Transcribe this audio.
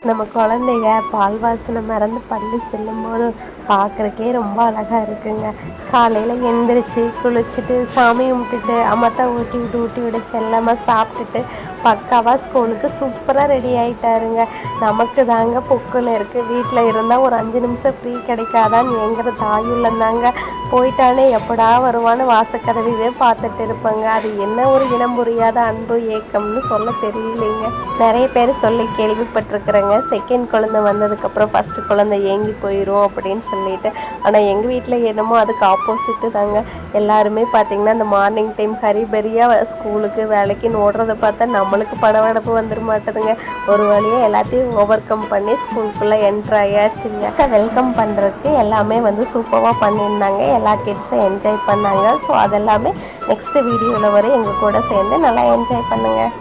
நம்ம குழந்தைங்க பால் வாசனை மறந்து பள்ளி செல்லும்போது பார்க்குறக்கே ரொம்ப அழகாக இருக்குங்க. காலையில் எந்திரிச்சு குளிச்சுட்டு சாமி கும்பிட்டுட்டு அம்மத்தா ஊட்டி விட செல்லமாக சாப்பிட்டுட்டு பக்காவாக ஸ்கூலுக்கு சூப்பராக ரெடி ஆகிட்டாருங்க. நமக்கு தாங்க பொக்குன்னு இருக்குது. வீட்டில் இருந்தால் ஒரு 5 நிமிஷம் ஃப்ரீ கிடைக்காதான்னு ஏங்குற தாயுள்ளந்தாங்க. போயிட்டானே எப்படா வருவான்னு வாசக்கதவியே பார்த்துட்டு இருப்பேங்க. அது என்ன ஒரு இனம் புரியாத அன்பு ஏக்கம்னு சொல்ல தெரியலைங்க. நிறைய பேர் சொல்லி கேள்விப்பட்டிருக்கிறேங்க, செகண்ட் குழந்தை வந்ததுக்கப்புறம் ஃபஸ்ட்டு குழந்தை ஏங்கி போயிடும் அப்படின்னு சொல்லிட்டு. ஆனால் எங்கள் வீட்டில் என்னமோ அதுக்கு ஆப்போசிட்டு தாங்க. எல்லாருமே பார்த்திங்கன்னா இந்த மார்னிங் டைம் ஹரிபரியாக ஸ்கூலுக்கு வேலைக்குன்னு ஓடுறத பார்த்தா நம்மளுக்கு படவடப்பு வந்துட மாட்டேதுங்க. ஒரு வழியாக எல்லாத்தையும் ஓவர் கம் பண்ணி ஸ்கூலுக்குள்ளே என்ட்ரு ஆயாச்சுங்க. வெல்கம் பண்ணுறதுக்கு எல்லாமே வந்து சூப்பராக பண்ணியிருந்தாங்க. எல்லா கிட்ஸும் என்ஜாய் பண்ணாங்க. ஸோ அதெல்லாமே நெக்ஸ்ட்டு வீடியோவில் வரை எங்கள் கூட சேர்ந்து நல்லா என்ஜாய் பண்ணுங்கள்.